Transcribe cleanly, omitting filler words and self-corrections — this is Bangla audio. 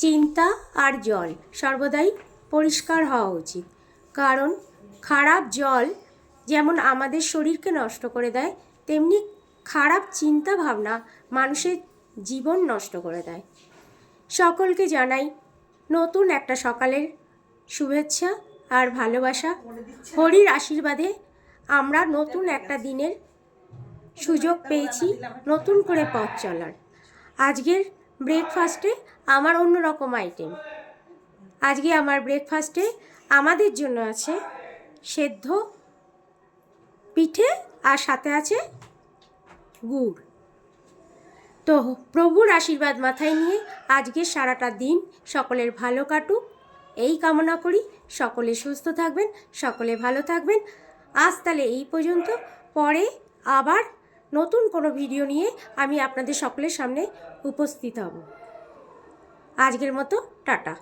চিন্তা আর জল সর্বদাই পরিষ্কার হওয়া উচিত, কারণ খারাপ জল যেমন আমাদের শরীরকে নষ্ট করে দেয়, তেমনি খারাপ চিন্তা ভাবনা মানুষের জীবন নষ্ট করে দেয়। সকলকে জানাই নতুন একটা সকালের শুভেচ্ছা আর ভালোবাসা। হরির আশীর্বাদে আমরা নতুন একটা দিনের সুযোগ পেয়েছি নতুন করে পথ চলার। আজকের ব্রেকফাস্টে আমার অন্যরকম আইটেম। আজকে আমার ব্রেকফাস্টে আমাদের জন্য আছে সেদ্ধ পিঠে আর সাথে আছে গুড়। তো প্রভুর আশীর্বাদ মাথায় নিয়ে আজকের সারাটা দিন সকলের ভালো কাটুক এই কামনা করি। সকলে সুস্থ থাকবেন, সকলে ভালো থাকবেন। আজ তাহলে এই পর্যন্ত, পরে আবার নতুন কোনো ভিডিও নিয়ে আমি আপনাদের সকলের সামনে উপস্থিত হব। আজকের মতো টাটা।